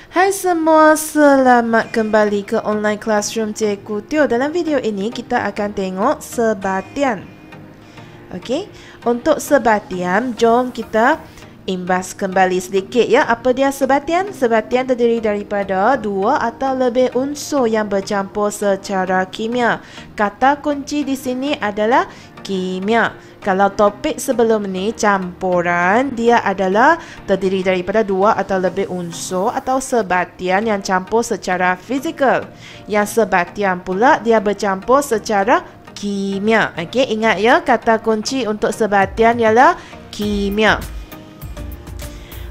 Hai semua, selamat kembali ke online classroom Cikgu Teo. Dalam video ini kita akan tengok sebatian. Okey, untuk sebatian, jom kita imbas kembali sedikit ya. Apa dia sebatian? Sebatian terdiri daripada dua atau lebih unsur yang bercampur secara kimia. Kata kunci di sini adalah kimia. Kalau topik sebelum ni campuran, dia adalah terdiri daripada dua atau lebih unsur atau sebatian yang campur secara fizikal. Yang sebatian pula dia bercampur secara kimia. Okey, ingat ya, kata kunci untuk sebatian ialah kimia.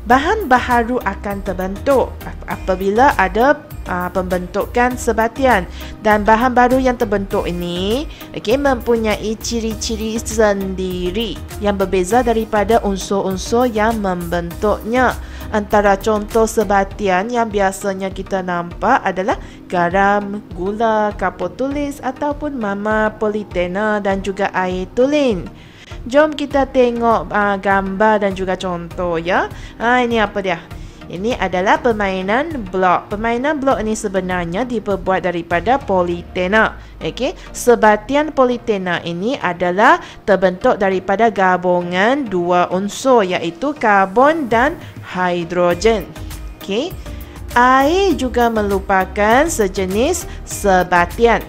Bahan baharu akan terbentuk apabila ada pembentukan sebatian, dan bahan baru yang terbentuk ini mempunyai ciri-ciri sendiri yang berbeza daripada unsur-unsur yang membentuknya. Antara contoh sebatian yang biasanya kita nampak adalah garam, gula, kapur tulis ataupun mama politena dan juga air tulen. Jom kita tengok gambar dan juga contoh ya. Ini apa dia? Ini adalah permainan blok. Permainan blok ini sebenarnya diperbuat daripada politena. Okey, sebatian politena ini adalah terbentuk daripada gabungan dua unsur, iaitu karbon dan hidrogen. Okey. Air juga merupakan sejenis sebatian,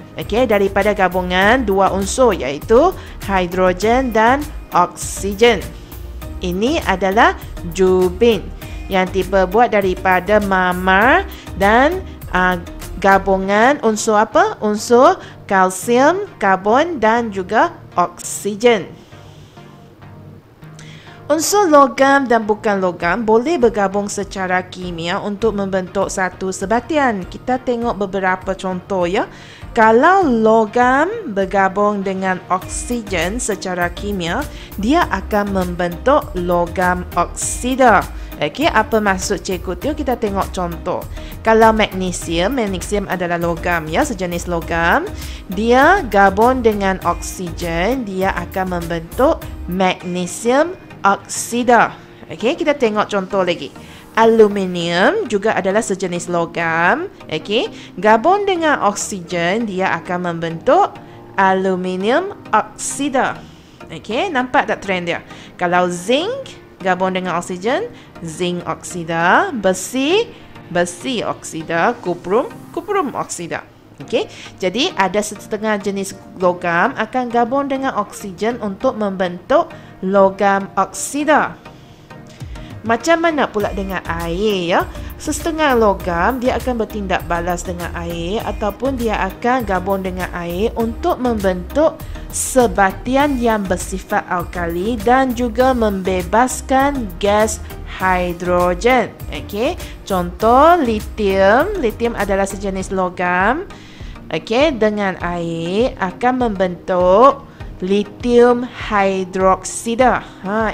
daripada gabungan dua unsur, iaitu hidrogen dan oksigen. Ini adalah jubin yang diperbuat daripada mama dan gabungan unsur apa? Unsur kalsium, karbon dan juga oksigen. Unsur logam dan bukan logam boleh bergabung secara kimia untuk membentuk satu sebatian. Kita tengok beberapa contoh ya. Kalau logam bergabung dengan oksigen secara kimia, dia akan membentuk logam oksida. Okey, apa maksud Cikgu Teo? Kita tengok contoh. Kalau magnesium adalah logam ya, sejenis logam. Dia gabung dengan oksigen, dia akan membentuk magnesium oksida. Okey, kita tengok contoh lagi. Aluminium juga adalah sejenis logam. Okey, gabung dengan oksigen, dia akan membentuk aluminium oksida. Okey, nampak tak trend dia? Kalau zinc gabung dengan oksigen, zinc oksida. Besi oksida. Kuprum oksida. Okey, jadi ada setengah jenis logam akan gabung dengan oksigen untuk membentuk logam oksida. Macam mana pula dengan air ya? Setengah logam dia akan bertindak balas dengan air ataupun dia akan gabung dengan air untuk membentuk sebatian yang bersifat alkali dan juga membebaskan gas hidrogen. Okey, contoh litium adalah sejenis logam. Okey, dengan air akan membentuk litium hidroksida.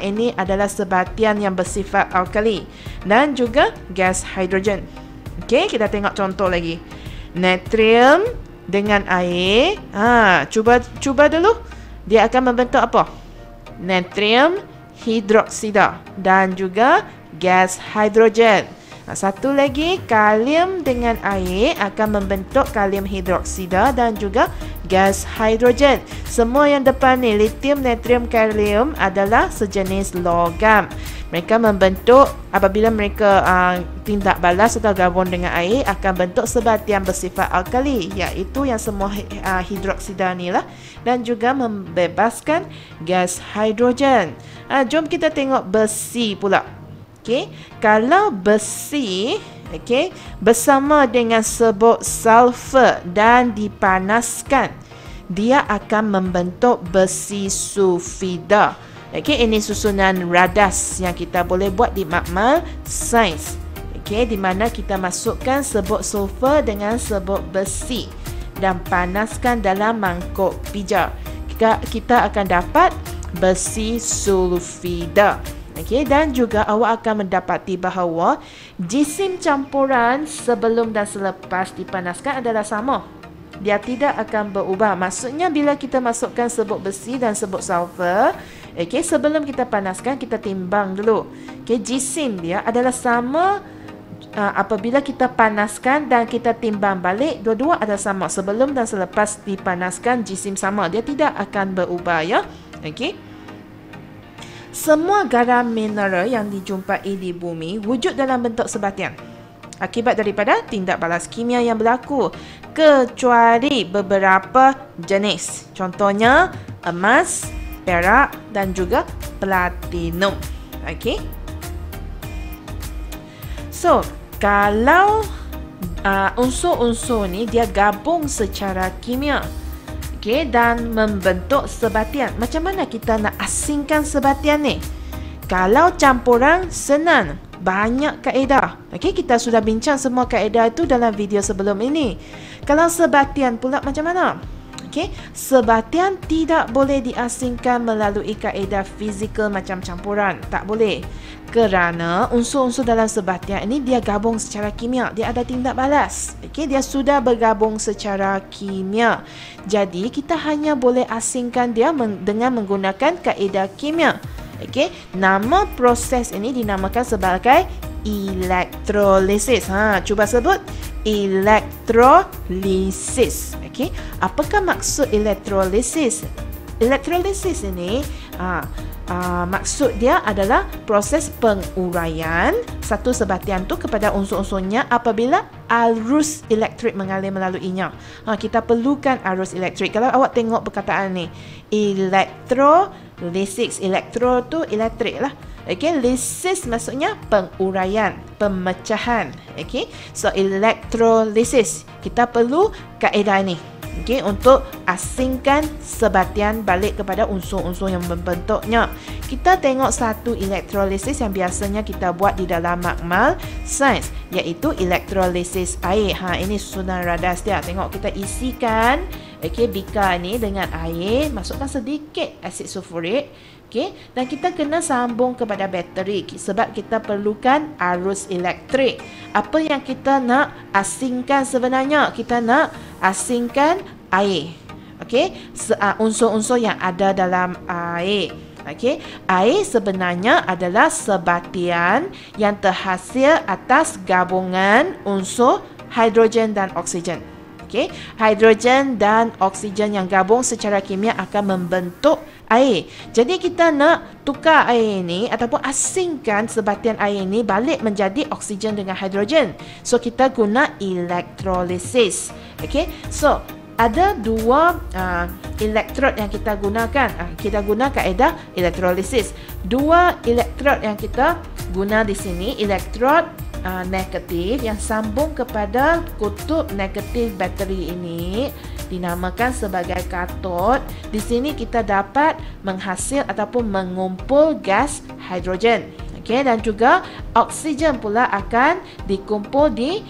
Ini adalah sebatian yang bersifat alkali dan juga gas hidrogen. Okey, kita tengok contoh lagi. Natrium dengan air. Cuba dulu. Dia akan membentuk apa? Natrium hidroksida dan juga gas hidrogen. Satu lagi, kalium dengan air akan membentuk kalium hidroksida dan juga gas hidrogen. Semua yang depan ni, litium, natrium, kalium adalah sejenis logam. Mereka membentuk, apabila mereka tindak balas atau gabung dengan air, akan bentuk sebatian bersifat alkali, iaitu yang semua hidroksida ni lah, dan juga membebaskan gas hidrogen. Jom kita tengok besi pula. Okey, kalau besi bersama dengan sebut sulfur dan dipanaskan, dia akan membentuk besi sulfida. Okey, ini susunan radas yang kita boleh buat di makmal sains. Okey, di mana kita masukkan sebut sulfur dengan sebut besi dan panaskan dalam mangkuk pija. Kita akan dapat besi sulfida. Okey, dan juga awak akan mendapati bahawa jisim campuran sebelum dan selepas dipanaskan adalah sama. Dia tidak akan berubah. Maksudnya bila kita masukkan sebut besi dan sebut sulfur, sebelum kita panaskan, kita timbang dulu. Jisim dia adalah sama apabila kita panaskan dan kita timbang balik, dua-dua ada sama. Sebelum dan selepas dipanaskan, jisim sama. Dia tidak akan berubah, ya. Okey. Semua garam mineral yang dijumpai di bumi wujud dalam bentuk sebatian akibat daripada tindak balas kimia yang berlaku, kecuali beberapa jenis. Contohnya emas, perak dan juga platinum. Okey. So, kalau unsur-unsur ni dia gabung secara kimia, okey, dan membentuk sebatian. Macam mana kita nak asingkan sebatian ni? Kalau campuran senang, banyak kaedah. Okey, kita sudah bincang semua kaedah itu dalam video sebelum ini. Kalau sebatian pula macam mana? Okey, sebatian tidak boleh diasingkan melalui kaedah fizikal macam campuran. Tak boleh. Kerana unsur-unsur dalam sebatian ini dia gabung secara kimia. Dia ada tindak balas. Okey, dia sudah bergabung secara kimia. Jadi, kita hanya boleh asingkan dia dengan menggunakan kaedah kimia. Okey, nama proses ini dinamakan sebagai elektrolisis. Cuba sebut elektrolisis. Okey, apakah maksud elektrolisis? Elektrolisis ini maksud dia adalah proses penguraian satu sebatian tu kepada unsur-unsurnya apabila arus elektrik mengalir melaluinya. Kita perlukan arus elektrik. Kalau awak tengok perkataan ni, elektrolisis, elektro tu elektrik lah. Okey, lisis maksudnya penguraian, pemecahan. Okey, so elektrolisis, kita perlu kaedah ini. Okey, untuk asingkan sebatian balik kepada unsur-unsur yang membentuknya. Kita tengok satu elektrolisis yang biasanya kita buat di dalam makmal sains, iaitu elektrolisis air. Ini susunan radas dia. Tengok, kita isikan bikar ni dengan air, masukkan sedikit asid sulfurik. Dan kita kena sambung kepada bateri sebab kita perlukan arus elektrik. Apa yang kita nak asingkan sebenarnya? Kita nak asingkan air. Unsur-unsur yang ada dalam air. Air sebenarnya adalah sebatian yang terhasil atas gabungan unsur hidrogen dan oksigen. Hidrogen dan oksigen yang gabung secara kimia akan membentuk air. Jadi kita nak tukar air ini ataupun asingkan sebatian air ini balik menjadi oksigen dengan hidrogen. So kita guna elektrolisis. So ada dua elektrod yang kita gunakan. Kita guna kaedah elektrolisis. Dua elektrod yang kita guna di sini, elektrod negatif yang sambung kepada kutub negatif bateri ini dinamakan sebagai katod. Di sini kita dapat menghasil ataupun mengumpul gas hidrogen. Dan juga oksigen pula akan dikumpul di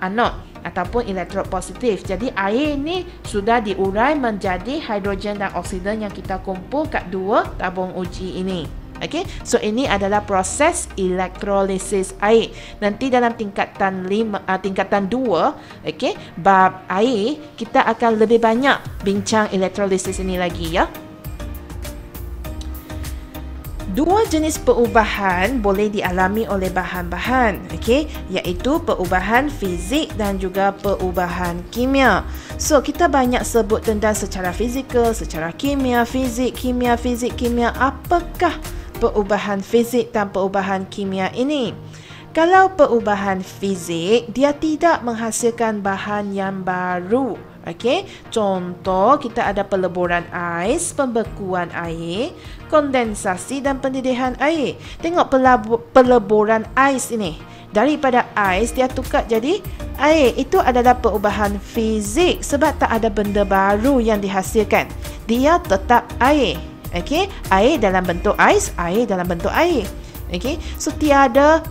anod ataupun elektrod positif. Jadi air ini sudah diurai menjadi hidrogen dan oksigen yang kita kumpul kat dua tabung uji ini. So ini adalah proses elektrolisis air. Nanti dalam tingkatan 2, bab air, kita akan lebih banyak bincang elektrolisis ini lagi, ya. Dua jenis perubahan boleh dialami oleh bahan-bahan, iaitu perubahan fizik dan juga perubahan kimia. So, kita banyak sebut tentang secara fizikal, secara kimia, fizik, kimia, fizik, kimia. Apakah perubahan fizik dan perubahan kimia ini? Kalau perubahan fizik, dia tidak menghasilkan bahan yang baru. Contoh, kita ada peleburan ais, pembekuan air, kondensasi dan pendidihan air. Tengok peleburan ais ini. Daripada ais, dia tukar jadi air. Itu adalah perubahan fizik sebab tak ada benda baru yang dihasilkan. Dia tetap air. Air dalam bentuk ais, air dalam bentuk air. So tiada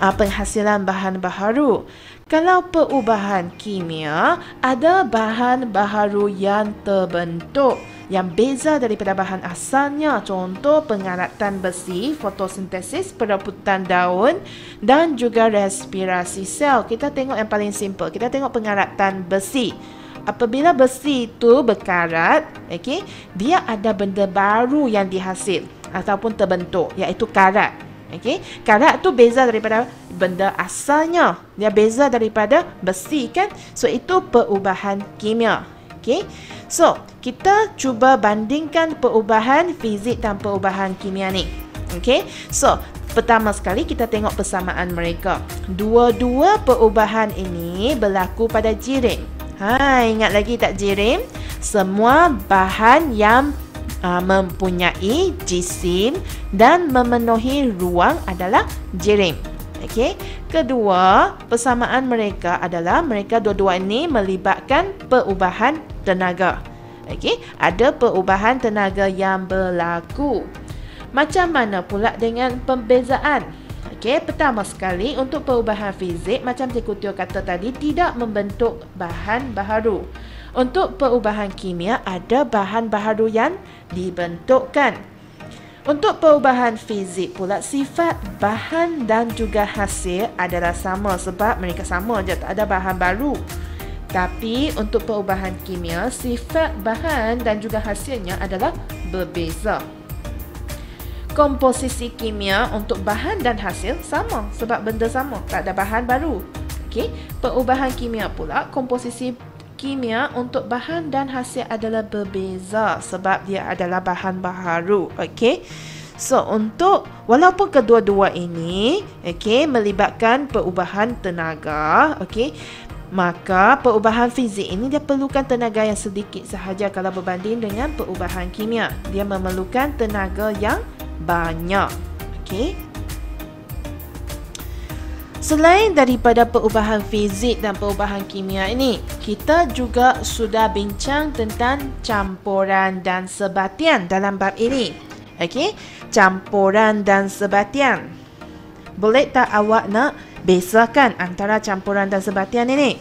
penghasilan bahan baharu. Kalau perubahan kimia, ada bahan baharu yang terbentuk yang beza daripada bahan asalnya. Contoh, pengaratan besi, fotosintesis, perebutan daun dan juga respirasi sel. Kita tengok yang paling simple. Kita tengok pengaratan besi. Apabila besi itu berkarat, dia ada benda baru yang dihasil ataupun terbentuk, iaitu karat. Okey, karat tu beza daripada benda asalnya. Dia beza daripada besi kan? So itu perubahan kimia. Okey. So, kita cuba bandingkan perubahan fizik dan perubahan kimia ni. Okey. So, pertama sekali kita tengok persamaan mereka. Dua-dua perubahan ini berlaku pada jirim. Ingat lagi tak jirim? Semua bahan yang mempunyai jisim dan memenuhi ruang adalah jirim. Okey. Kedua, persamaan mereka adalah mereka dua-dua ini melibatkan perubahan tenaga. Okey, ada perubahan tenaga yang berlaku. Macam mana pula dengan pembezaan? Okey, pertama sekali untuk perubahan fizik macam Cikgu Teo kata tadi tidak membentuk bahan baharu. Untuk perubahan kimia ada bahan baharu yang dibentukkan. Untuk perubahan fizik pula sifat bahan dan juga hasil adalah sama sebab mereka sama je, tak ada bahan baru. Tapi untuk perubahan kimia sifat bahan dan juga hasilnya adalah berbeza. Komposisi kimia untuk bahan dan hasil sama sebab benda sama, tak ada bahan baru. Okey, perubahan kimia pula komposisi kimia untuk bahan dan hasil adalah berbeza sebab dia adalah bahan baharu. Okey. So, untuk walaupun kedua-dua ini melibatkan perubahan tenaga, maka perubahan fizik ini dia perlukan tenaga yang sedikit sahaja kalau berbanding dengan perubahan kimia. Dia memerlukan tenaga yang banyak. Okey. Selain daripada perubahan fizik dan perubahan kimia ini, kita juga sudah bincang tentang campuran dan sebatian dalam bab ini. Okey, campuran dan sebatian. Boleh tak awak nak bezakan antara campuran dan sebatian ini?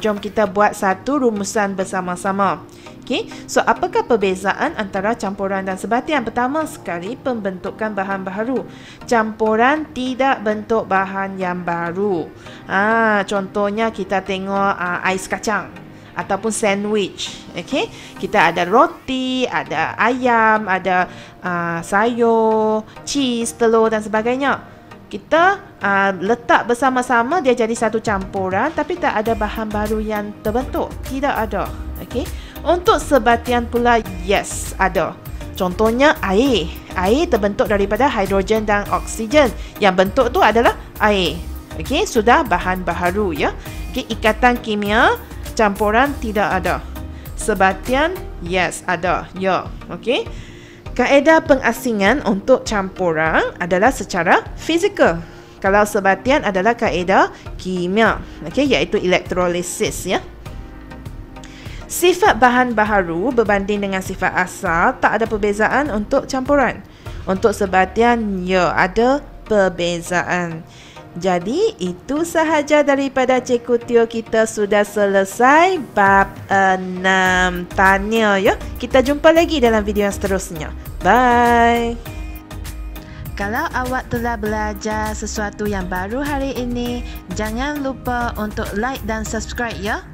Jom kita buat satu rumusan bersama-sama. Okey, so apakah perbezaan antara campuran dan sebatian? Pertama sekali, pembentukan bahan baharu. Campuran tidak bentuk bahan yang baru. Contohnya kita tengok ais kacang ataupun sandwich. Okey, kita ada roti, ada ayam, ada sayur, cheese, telur dan sebagainya. Kita letak bersama-sama, dia jadi satu campuran tapi tak ada bahan baru yang terbentuk. Tidak ada. Okey. Untuk sebatian pula, yes, ada. Contohnya air. Air terbentuk daripada hidrogen dan oksigen. Yang bentuk tu adalah air. Okey, sudah bahan baharu ya. Okey, ikatan kimia, campuran tidak ada. Sebatian, yes, ada. Ya, okey. Kaedah pengasingan untuk campuran adalah secara fizikal. Kalau sebatian adalah kaedah kimia, iaitu elektrolisis ya. Sifat bahan baharu berbanding dengan sifat asal tak ada perbezaan untuk campuran. Untuk sebatian, ya, ada perbezaan. Jadi, itu sahaja daripada Cikgu Teo. Kita sudah selesai bab 6 tanya ya. Kita jumpa lagi dalam video yang seterusnya. Bye. Kalau awak telah belajar sesuatu yang baru hari ini, jangan lupa untuk like dan subscribe ya.